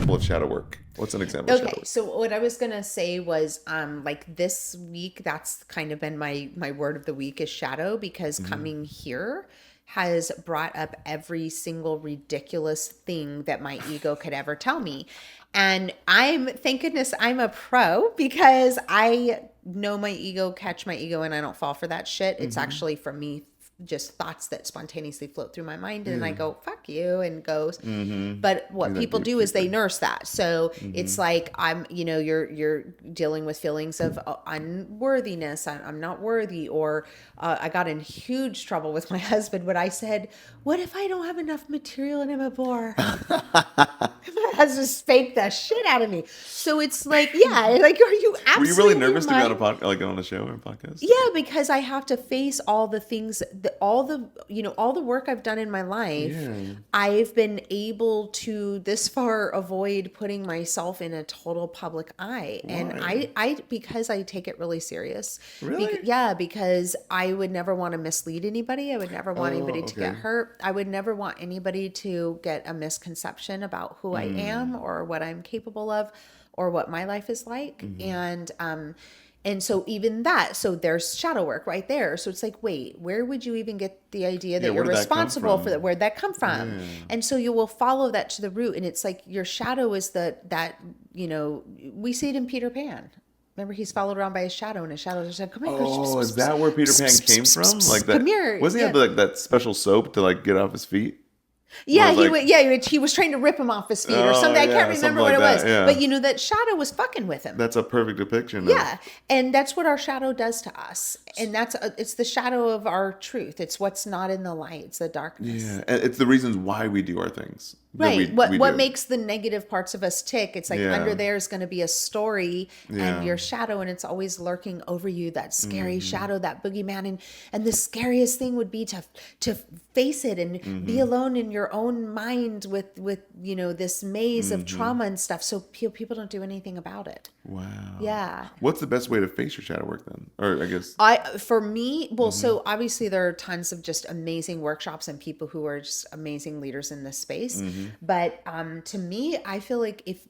Of shadow work. What's an example of shadow Okay, work? so what I was gonna say was, like this week, that's kind of been my word of the week is shadow, because coming here has brought up every single ridiculous thing that my ego could ever tell me. And thank goodness I'm a pro, because I know my ego, catch my ego, and I don't fall for that shit. It's actually for me just thoughts that spontaneously float through my mind, and then I Yeah. go fuck you and goes. But what You're that people do is they gatekeeper. nurse that. So it's like, you're dealing with feelings of unworthiness. I'm not worthy. Or I got in huge trouble with my husband when I said, what if I don't have enough material and I'm a bore? My husband spanked the shit out of me. So it's like, yeah, like, are you Were you really absolutely your nervous to be on a mind? pod, like on a show or a podcast? Yeah, because I have to face all the things, all the work I've done in my life. Yeah. I've been able to this far avoid putting myself in a total public eye. And Why? because I take it really serious. Really? Yeah, because I would never want to mislead anybody. I would never want Oh, anybody to get okay. hurt. I would never want anybody to get a misconception about who I am or what I'm capable of or what my life is like. And so even that, so there's shadow work right there. So it's like, wait, where would you even get the idea Yeah, that where you're did that come responsible for from? that? Where'd that come from? Yeah. And so you will follow that to the root. And it's like your shadow is we see it in Peter Pan. Remember, he's followed around by his shadow, and his shadow just like, come here, Oh, is that where Peter Pan came from? Like come that? here. Wasn't he Yeah. have like that special soap to like get off his feet? Where it Yeah, was like, he was trying to rip him off his feet or oh something. I can't yeah, something remember what like it was. that. Yeah, But that shadow was fucking with him. that's a perfect depiction of. Yeah, and that's what our shadow does to us, and it's the shadow of our truth. It's what's not in the light. It's the darkness. Yeah, and it's the reasons why we do our things that Right. we What do. makes the negative parts of us tick? It's like Yeah, under there is going to be a story and yeah. your shadow, and it's always lurking over you. That scary shadow, that boogeyman, and the scariest thing would be to face it and be alone in your own mind with this maze of trauma and stuff. So people don't do anything about it. Wow. Yeah. What's the best way to face your shadow work then? Or I guess. For me, well, so obviously there are tons of just amazing workshops and people who are just amazing leaders in this space. But to me, I feel like if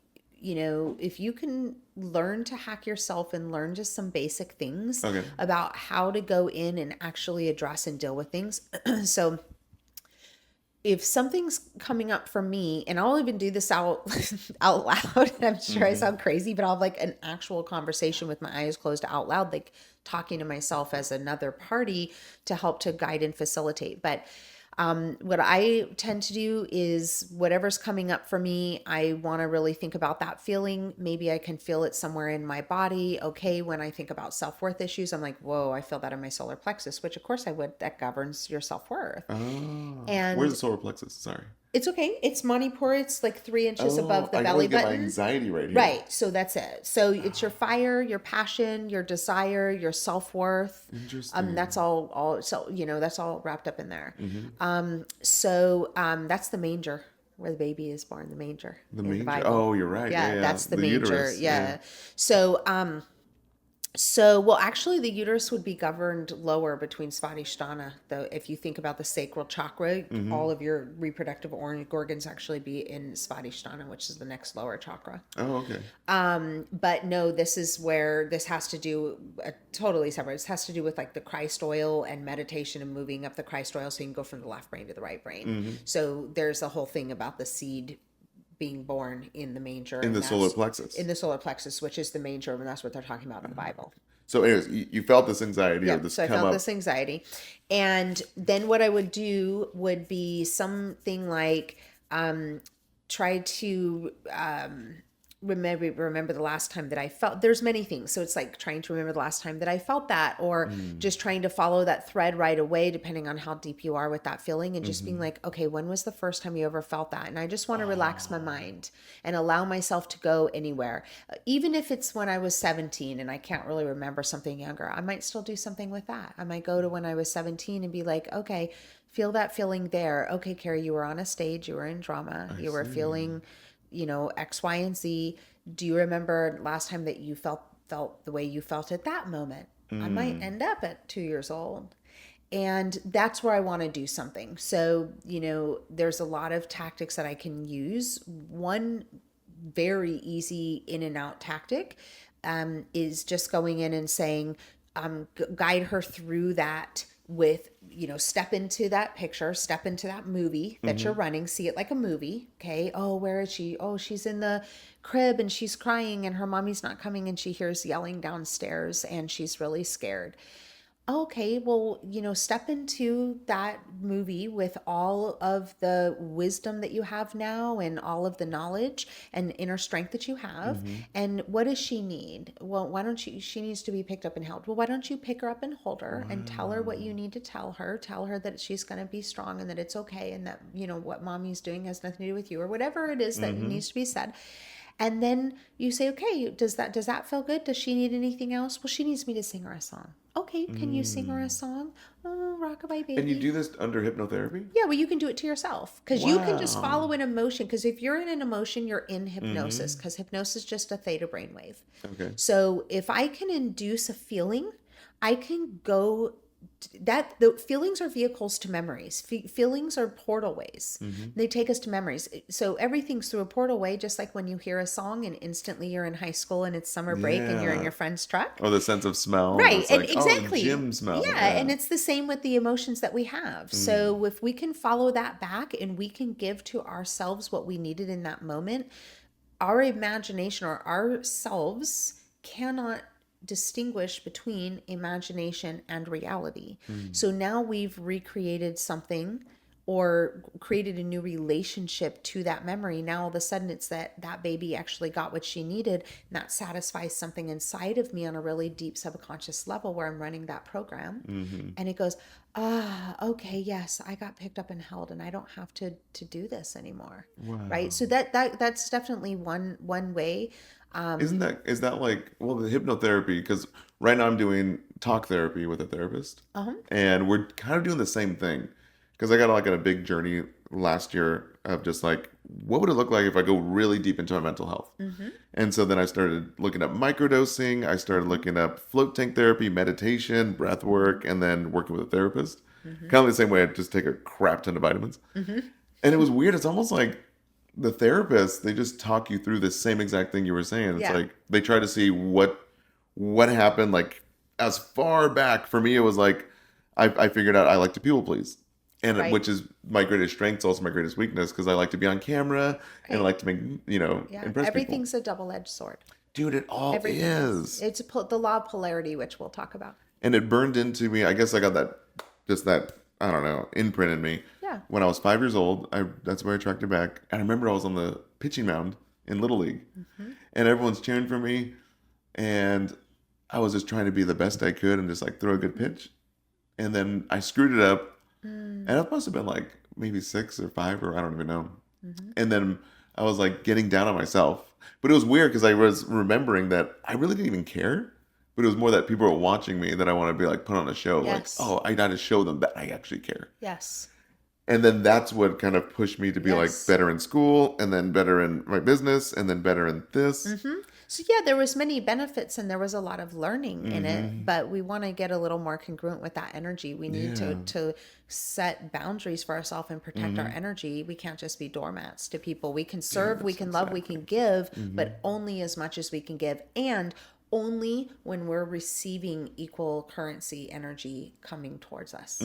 you can learn to hack yourself and learn just some basic things Okay. about how to go in and actually address and deal with things. So if something's coming up for me, and I'll even do this out out loud, and I'm sure I sound crazy, but I'll have like an actual conversation with my eyes closed out loud, like talking to myself as another party to help to guide and facilitate. But what I tend to do is whatever's coming up for me, I want to really think about that feeling. Maybe I can feel it somewhere in my body. Okay, when I think about self-worth issues, I'm like, whoa, I feel that in my solar plexus, which of course I would. That governs your self-worth. Oh, where's And the solar plexus? Sorry. it's okay. It's Manipur. It's like 3 inches Oh, above the I belly always get my button. anxiety right here. Right. So that's it. So it's your fire, your passion, your desire, your self-worth. Interesting. That's all so that's all wrapped up in there. That's the manger where the baby is born, the manger. The in manger. Bible. Oh, you're right. Yeah, Yeah, yeah. that's the The manger. uterus. Yeah. So, well, actually, the uterus would be governed lower between Svadhisthana, though. If you think about the sacral chakra, all of your reproductive organs actually be in Svadhisthana, which is the next lower chakra. Oh, okay. But no, this is where this has to do totally separate. This has to do with like the Christ oil and meditation and moving up the Christ oil so you can go from the left brain to the right brain. So there's a whole thing about the seed being born in the manger. In the solar plexus. In the solar plexus, which is the manger, and that's what they're talking about in the Bible. So, anyways, you felt this anxiety or Yeah, this so I come felt up. this anxiety. And then what I would do would be something like try to remember the last time that I felt. There's many things. So it's like trying to remember the last time that I felt that, or just trying to follow that thread right away, depending on how deep you are with that feeling, and just being like, okay, when was the first time you ever felt that? And I just want to relax my mind and allow myself to go anywhere. Even if it's when I was 17 and I can't really remember something younger, I might still do something with that. I might go to when I was 17 and be like, okay, feel that feeling there. Okay, Carrie, you were on a stage, you were in drama, you were feeling X, Y, and Z. Do you remember last time that you felt the way you felt at that moment? I might end up at 2 years old. And that's where I want to do something. So, there's a lot of tactics that I can use. One very easy in and out tactic is just going in and saying, guide her through that with, step into that picture, step into that movie that you're running, see it like a movie. Okay. Oh, where is she? Oh, she's in the crib and she's crying and her mommy's not coming and she hears yelling downstairs and she's really scared. Okay, well, step into that movie with all of the wisdom that you have now and all of the knowledge and inner strength that you have. And what does she need? Well, why don't she needs to be picked up and held. Well, why don't you pick her up and hold her and tell her what you need to tell her? Tell her that she's going to be strong and that it's okay and that, what mommy's doing has nothing to do with you or whatever it is that needs to be said. And then you say, okay, does that feel good? Does she need anything else? Well, she needs me to sing her a song. Okay, can you sing her a song? Oh, rockabye baby. And you do this under hypnotherapy? Yeah, well, you can do it to yourself because you can just follow an emotion. Because if you're in an emotion, you're in hypnosis because hypnosis is just a theta brainwave. Okay. So if I can induce a feeling, I can go that the feelings are vehicles to memories. Feelings are portal ways. They take us to memories. So everything's through a portal way, just like when you hear a song and instantly you're in high school and it's summer break and you're in your friend's truck. Or the sense of smell. Right. It's And like, exactly. Oh, gym smell. Yeah. And it's the same with the emotions that we have. So if we can follow that back and we can give to ourselves what we needed in that moment, our imagination or ourselves cannot distinguish between imagination and reality. So now we've recreated something or created a new relationship to that memory. Now all of a sudden it's that baby actually got what she needed, and that satisfies something inside of me on a really deep subconscious level where I'm running that program. And it goes, okay, yes, I got picked up and held and I don't have to do this anymore. Right. So that's definitely one way. Is that like, well, the hypnotherapy, because right now I'm doing talk therapy with a therapist, and we're kind of doing the same thing. Because I got like on a big journey last year of just like, what would it look like if I go really deep into my mental health? And so then I started looking up microdosing. I started looking up float tank therapy, meditation, breath work, and then working with a therapist. Kind of the same way I just take a crap ton of vitamins. And it was weird. It's almost like the therapist, they just talk you through the same exact thing you were saying. It's like they try to see what happened. Like as far back for me, it was like I figured out I like to people please. And which is my greatest strength, it's also my greatest weakness because I like to be on camera and I like to make, impress Everything's people. a double-edged sword. Dude, it all is. It's the law of polarity, which we'll talk about. And it burned into me. I guess I got that, I don't know, imprint in me. Yeah. When I was 5 years old, that's where I tracked it back. And I remember I was on the pitching mound in Little League. And everyone's cheering for me. And I was just trying to be the best I could and just like throw a good pitch. And then I screwed it up. And it must have been like maybe 6 or 5 or I don't even know. And then I was like getting down on myself. But it was weird because I was remembering that I really didn't even care. But it was more that people were watching me that I want to be like put on a show. Yes. Like, I got to show them that I actually care. Yes. And then that's what kind of pushed me to be like better in school and then better in my business and then better in this. So yeah, there was many benefits and there was a lot of learning in it, but we want to get a little more congruent with that energy. We need to set boundaries for ourselves and protect our energy. We can't just be doormats to people. We can serve, we can love, we can give, but only as much as we can give, and only when we're receiving equal currency energy coming towards us.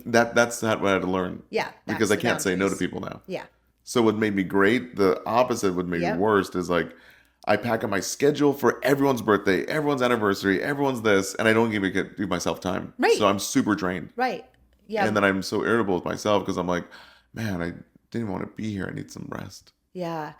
That's not what I had to learn. Yeah. Because I can't say no to people now. Yeah. So what made me great, the opposite would make me worst is like, I pack up my schedule for everyone's birthday, everyone's anniversary, everyone's this, and I don't even get do myself time. Right. So I'm super drained. Right. Yeah. And then I'm so irritable with myself because I'm like, man, I didn't want to be here. I need some rest. Yeah.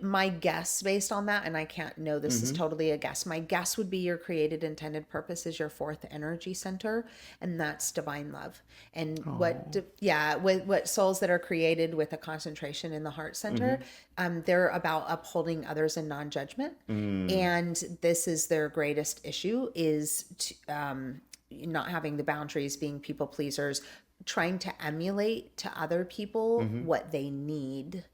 My guess based on that, and I can't know, this is totally a guess. My guess would be your created intended purpose is your fourth energy center, and that's divine love. And what souls that are created with a concentration in the heart center, they're about upholding others in non-judgment. And this is their greatest issue is not having the boundaries, being people pleasers, trying to emulate to other people what they need,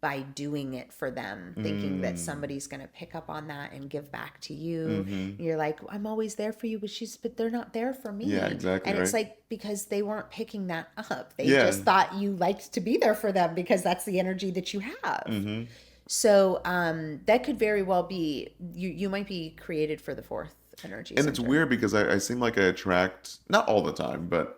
by doing it for them, thinking that somebody's going to pick up on that and give back to you. You're like, I'm always there for you, but they're not there for me. Yeah, exactly. And it's Right. like, because they weren't picking that up. They Yeah. just thought you liked to be there for them because that's the energy that you have. So that could very well be, you might be created for the fourth energy And center. it's weird because I seem like I attract, not all the time, but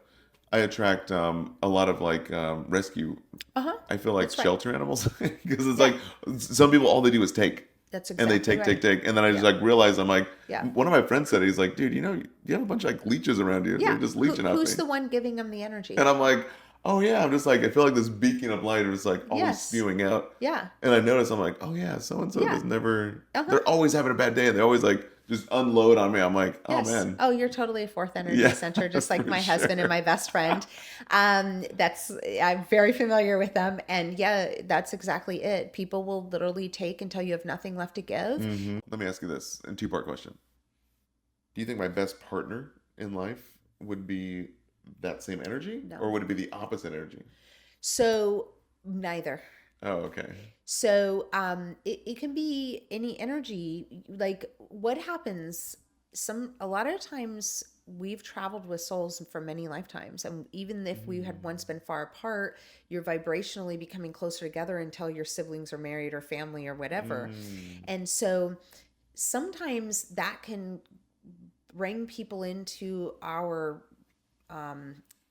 I attract a lot of like rescue. I feel like That's right. shelter animals because it's like some people, all they do is take. That's And they exactly take, right. and then I just like realize I'm like, Yeah. one of my friends said, he's like, dude, you know, you have a bunch of like leeches around you. Yeah. They're just leeching out Who's me. the one giving them the energy? And I'm like, oh yeah, I'm just like, I feel like this beacon of light is like always Yes. spewing out. Yeah. And I notice I'm like, oh yeah, so and so Yeah. does never, they're always having a bad day and they always like just unload on me. I'm like, oh Yes. man. Oh, you're totally a fourth energy Yeah, center, just like for my husband and my best friend. I'm very familiar with them. And yeah, that's exactly it. People will literally take until you have nothing left to give. Let me ask you this, a two-part question. Do you think my best partner in life would be that same energy? No. Or would it be the opposite energy? So neither. Oh, okay. So it can be any energy. Like what happens, a lot of times we've traveled with souls for many lifetimes. And even if we had once been far apart, you're vibrationally becoming closer together until your siblings are married or family or whatever. And so sometimes that can bring people into our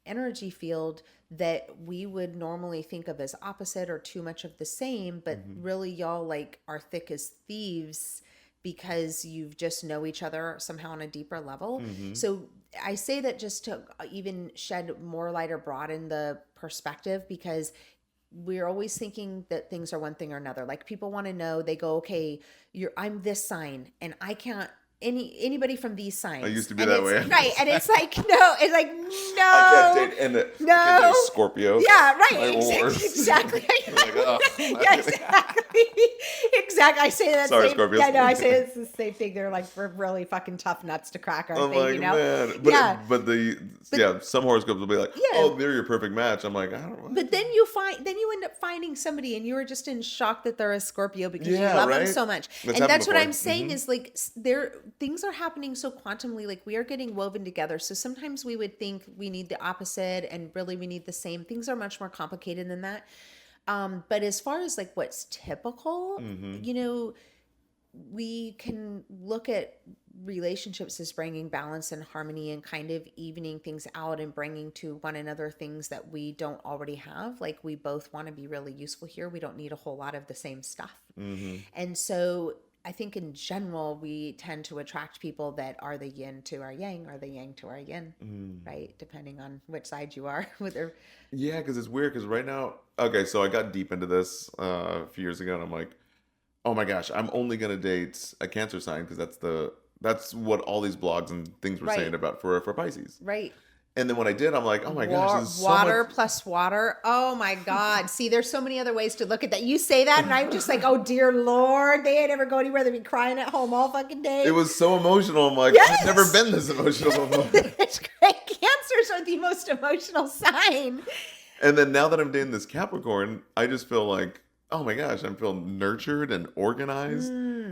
energy field that we would normally think of as opposite or too much of the same, but really y'all like are thick as thieves because you just know each other somehow on a deeper level. So I say that just to even shed more light or broaden the perspective, because we're always thinking that things are one thing or another. Like people want to know, they go, okay, I'm this sign and I can't anybody from these signs. I used to be And that it's- way. Right. And it's like, no, I can't date, I can't date Scorpio. Yeah, right. My worst. Exactly. Like, oh, Yeah, exactly. Exactly. I say that. Sorry, same, Scorpios. Yeah, no, I say it's the same thing. They're like for really fucking tough nuts to crack, aren't I'm they? like, You know? man. But, Yeah. but some horoscopes will be like, Yeah. oh, they're your perfect match. I'm like, I don't know. But then you end up finding somebody and you are just in shock that they're a Scorpio because you Yeah, love them right? so much. That's And happened that's what before. I'm saying is like things are happening so quantumly, like we are getting woven together. So sometimes we would think we need the opposite and really we need the same. Things are much more complicated than that. But as far as like what's typical, you know, we can look at relationships as bringing balance and harmony and kind of evening things out and bringing to one another things that we don't already have. Like we both want to be really useful here. We don't need a whole lot of the same stuff. And so I think in general, we tend to attract people that are the yin to our yang or the yang to our yin, right? Depending on which side you are. Yeah, because it's weird. Because right now, okay, so I got deep into this a few years ago, and I'm like, oh my gosh, I'm only gonna date a Cancer sign because that's what all these blogs and things were Right. saying about for Pisces. Right. And then when I did, I'm like, oh my gosh, this is so water much. plus water. Oh my God. See, there's so many other ways to look at that. You say that, and I'm just like, oh dear Lord, they ain't ever go anywhere. They be crying at home all fucking day. It was so emotional. I'm like, Yes! I've never been this emotional before. It's great. Cancers are the most emotional sign. And then now that I'm dating this Capricorn, I just feel like, oh my gosh, I feel nurtured and organized.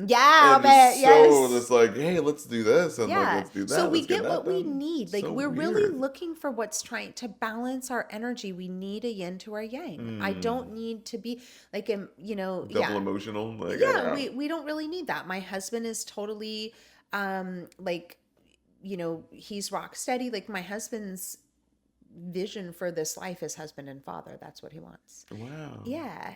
Yeah, I'll And bet. just so Yes. it's like, hey, let's do this and like Yeah. let's do that. So we let's get that what we done. need. Like So we're really weird. looking for what's trying to balance our energy. We need a yin to our yang. I don't need to be like, you know, Double emotional. Like, Yeah, we don't really need that. My husband is totally like, you know, he's rock steady. Like my husband's vision for this life is husband and father. That's what he wants. wow. Yeah.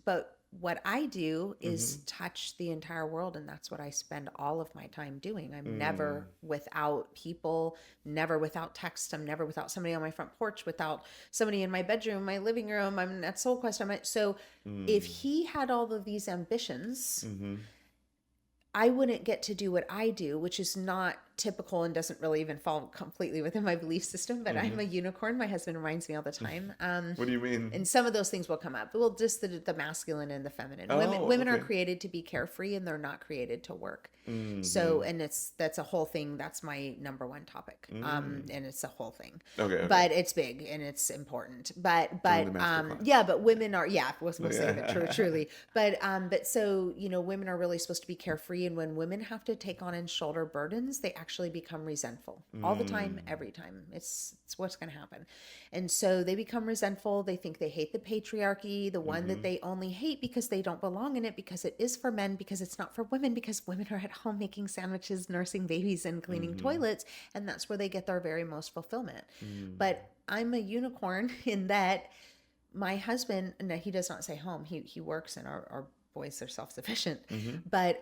But what I do is touch the entire world, and that's what I spend all of my time doing. I'm never without people, never without text. I'm never without somebody on my front porch, without somebody in my bedroom, my living room. I'm at Soul Quest. So if he had all of these ambitions, I wouldn't get to do what I do, which is not typical and doesn't really even fall completely within my belief system, but I'm a unicorn. My husband reminds me all the time. What do you mean? And some of those things will come up. Well, just the masculine and the feminine. Oh, Women are okay. created to be carefree, and they're not created to work. So, and that's a whole thing. That's my number one topic. And it's a whole thing. Okay. But it's big and it's important. But Join the masterclass. yeah, but women are, we'll say it truly. But so, women are really supposed to be carefree, and when women have to take on and shoulder burdens, they actually become resentful all the time, every time. It's what's going to happen. And so they become resentful. They think they hate the patriarchy, the one that they only hate because they don't belong in it, because it is for men, because it's not for women, because women are at home making sandwiches, nursing babies, and cleaning toilets. And that's where they get their very most fulfillment. But I'm a unicorn in that my husband, no, he does not stay home. He works, and our boys are self-sufficient, but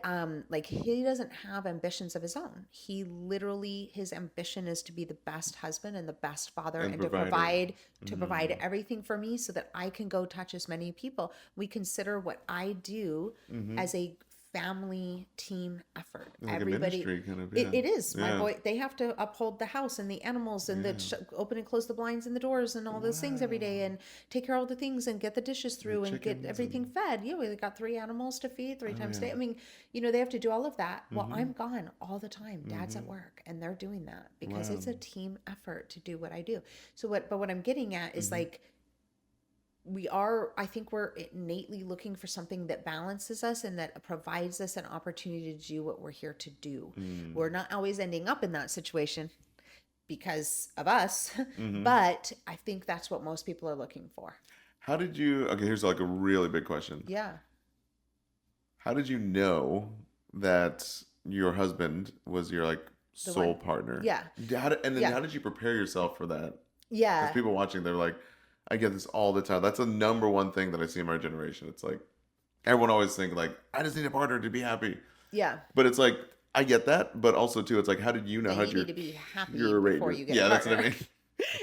like, he doesn't have ambitions of his own. He literally, his ambition is to be the best husband and the best father, and to provide everything for me so that I can go touch as many people. We consider what I do as a family team effort. Like Everybody, a ministry kind of, it is. My Yeah. boy, they have to uphold the house and the animals and open and close the blinds and the doors and all those things every day, and take care of all the things and get the dishes through and get everything fed. Yeah, we got 3 animals to feed 3 times a day. I mean, they have to do all of that. Well, I'm gone all the time. Dad's at work, and they're doing that because it's a team effort to do what I do. So what I'm getting at is like, I think we're innately looking for something that balances us and that provides us an opportunity to do what we're here to do. We're not always ending up in that situation because of us, but I think that's what most people are looking for. How did you, okay, here's like a really big question. Yeah. How did you know that your husband was your like soul partner? Yeah. How did you prepare yourself for that? Yeah. Because people watching, they're like, I get this all the time. That's the number one thing that I see in my generation. It's like, everyone always think like, I just need a partner to be happy. Yeah. But it's like, I get that, but also too, it's like, how did you know That how you need to be happy you're before you get a that's what I partner. mean.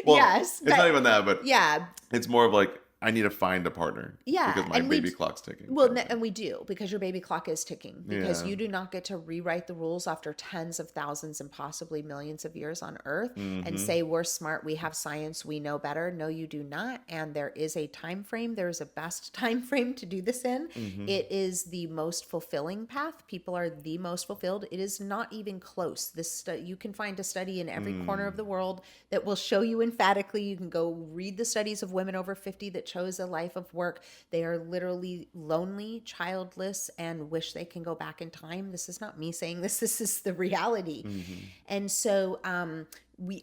Well, Yes, it's not even that, but yeah. it's more of like, I need to find a partner. Yeah, Because my and baby clock's ticking. Well, and we do, because your baby clock is ticking, because Yeah. you do not get to rewrite the rules after tens of thousands and possibly millions of years on Earth and say we're smart, we have science, we know better. No, you do not. And there is a time frame. There is a best time frame to do this in. It is the most fulfilling path. People are the most fulfilled. It is not even close. You can find a study in every corner of the world that will show you emphatically. You can go read the studies of women over 50 that chose a life of work. They are literally lonely, childless, and wish they can go back in time. This is not me saying this. This is the reality. And so we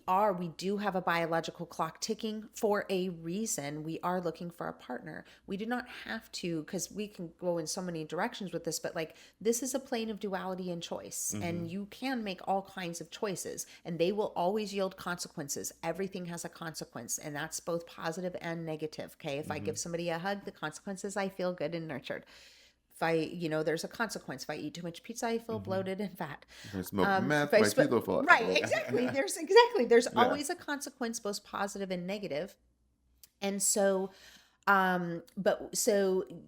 do have a biological clock ticking for a reason. We are looking for a partner. We do not have to, because we can go in so many directions with this, but like, this is a plane of duality and choice, and you can make all kinds of choices, and they will always yield consequences. Everything has a consequence, and that's both positive and negative. Okay. If I give somebody a hug, the consequence is I feel good and nurtured. If there's a consequence. If I eat too much pizza, I feel bloated and fat. If I smoke meth, my teeth will fall out. Right, exactly. There's always a consequence, both positive and negative. And so,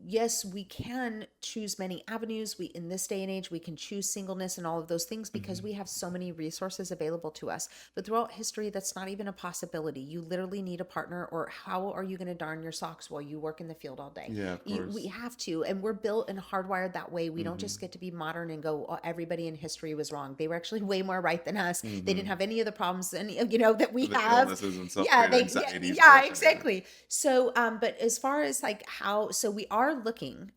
yes, we can choose many avenues. In this day and age, we can choose singleness and all of those things because we have so many resources available to us. But throughout history, that's not even a possibility. You literally need a partner, or how are you going to darn your socks while you work in the field all day? Yeah, of course. We have to, and we're built and hardwired that way. We don't just get to be modern and go, oh, everybody in history was wrong. They were actually way more right than us. They didn't have any of the problems, that we The have. illnesses and self-created anxieties, Yeah, depression, exactly. So, but as far as like so we are looking.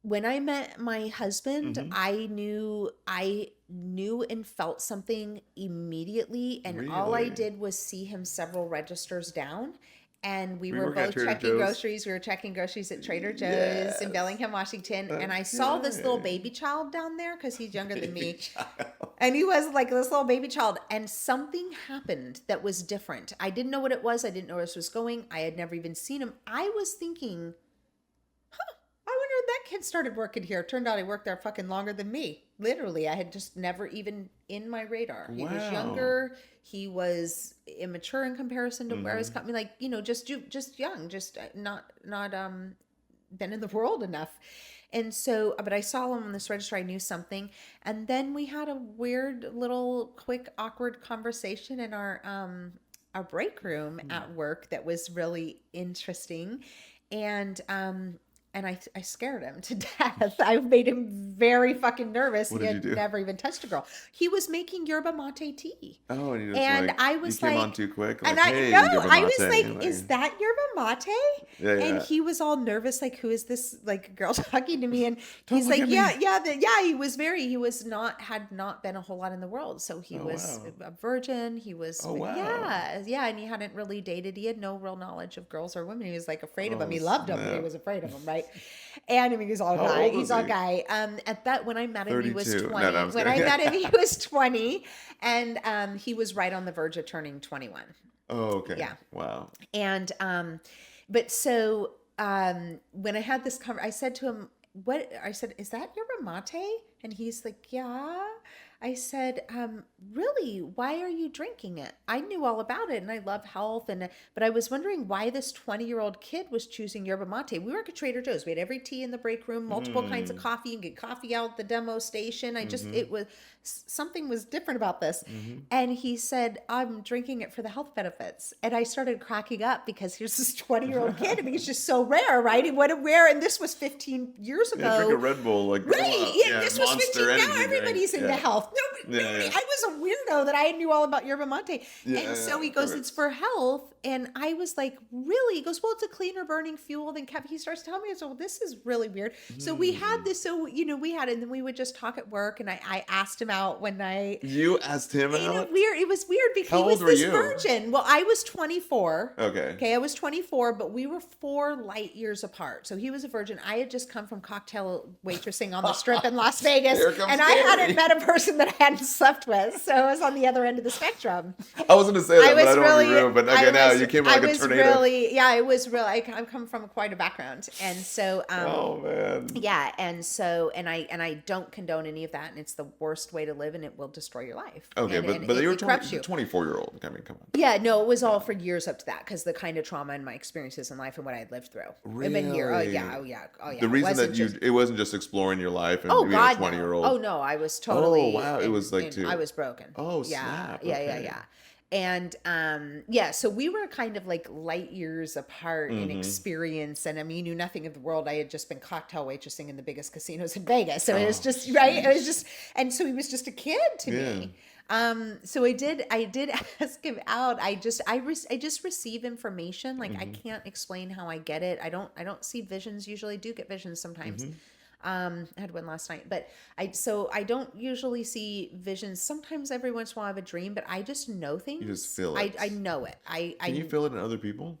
When I met my husband, I knew and felt something immediately, and all I Really? did was see him several registers down. And we We were work at both Trader checking Joe's. groceries. We were checking groceries at Trader Joe's Yes. in Bellingham, Washington. And I saw this little baby child down there because he's younger than me. And he was like this little baby child. And something happened that was different. I didn't know what it was. I didn't know where this was going. I had never even seen him. I was thinking, I wonder if that kid started working here. Turned out he worked there fucking longer than me. Literally, I had just never even in my radar. He was Wow. younger. He was immature in comparison to where I was coming. Like, just young, just not been in the world enough. And so, but I saw him on this register. I knew something. And then we had a weird little quick awkward conversation in our break room at work that was really interesting. And I scared him to death. I made him very fucking nervous. What He did you had do? never even touched a girl. He was making yerba mate tea. Oh, and you just And like, I you was came like, on too quick. and Like, I hey, no, yerba I was mate. like, is that yerba mate? Yeah, And yeah. he was all nervous, like, who is this like girl talking to me? And Don't he's look like, at me. yeah. Had not been a whole lot in the world, so he Oh, was wow. a virgin. He was, Oh, wow. yeah, and he hadn't really dated. He had no real knowledge of girls or women. He was like afraid of them. Oh, He loved them, but he snap. was afraid of them, right? And I mean, he's all How guy. old He's was all he? guy. At that when I met him, he was 32. 20. No, no, I'm just When I kidding. met him, he was 20, and he was right on the verge of turning 21. Oh, okay. Yeah. Wow. And but so when I had this I said to him, "What?" I said, "Is that yerba mate?" And he's like, "Yeah." I said, "Really? Why are you drinking it?" I knew all about it, and I love health, but I was wondering why this 20-year-old kid was choosing yerba mate. We work at Trader Joe's. We had every tea in the break room, multiple kinds of coffee. You can get coffee out at the demo station. It was something was different about this. And he said, "I'm drinking it for the health benefits." And I started cracking up because here's this 20-year-old kid. I mean, it's just so rare, right? And what a rare, and this was 15 years ago. Yeah, drink a Red Bull. Like, Right. Yeah, this was Monster 15. Now energy everybody's drink. into Yeah. health. Yeah, Nobody. yeah. I was a weirdo that I knew all about yerba mate. Yeah, And so yeah, he goes, of "It's for health." And I was like, "Really?" He goes, "Well, it's a cleaner burning fuel than caffeine." He starts telling me, I said, "Well, this is really weird." So we had this, we had it, and then we would just talk at work, and I asked him out one night. You asked him out? It was weird because How he was old were this you? virgin. Well, I was 24. Okay. Okay, I was 24, but we were 4 light years apart. So he was a virgin. I had just come from cocktail waitressing on the strip in Las Vegas, Here comes and I Gary. hadn't met a person that I hadn't slept with. So I was on the other end of the spectrum. I was going to say that, but I don't want to be rude. But okay, now you came like a tornado. I was really, I come from quite a background. And so, Oh, man. yeah. And so, and I don't condone any of that. And it's the worst way to live, and it will destroy your life. Okay, And but it you were corrupts you. 24-year-old. I mean, come on. Yeah, no, it was all for years up to that because the kind of trauma and my experiences in life and what I'd lived through. I've been here. Oh Really? yeah, oh yeah, oh yeah. The reason that just, it wasn't just exploring your life and oh being God, a 20-year-old. no. Oh no, I was totally. Oh, wow, it was like I was broken. Oh, yeah, snap. yeah, Okay. yeah. And yeah, so we were kind of like light years apart in experience. And I mean, you knew nothing of the world. I had just been cocktail waitressing in the biggest casinos in Vegas. So it was just, right? It was just, and so he was just a kid to me. So I did ask him out. I just receive information. Like I can't explain how I get it. I don't see visions usually. I do get visions sometimes. I had one last night, but I don't usually see visions. Sometimes every once in a while I have a dream, but I just know things. You just feel it. I know it. Can you feel it in other people?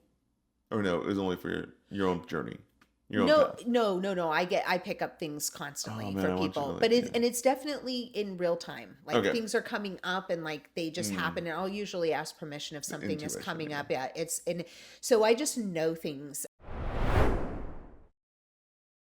Or no, it was only for your own journey. Your own path. No. I pick up things constantly Oh, man, I for want you people, to, but like, it's definitely in real time. Like Okay. things are coming up and like they just happen, and I'll usually ask permission if something is Intuition, coming yeah. up. Yeah, so I just know things.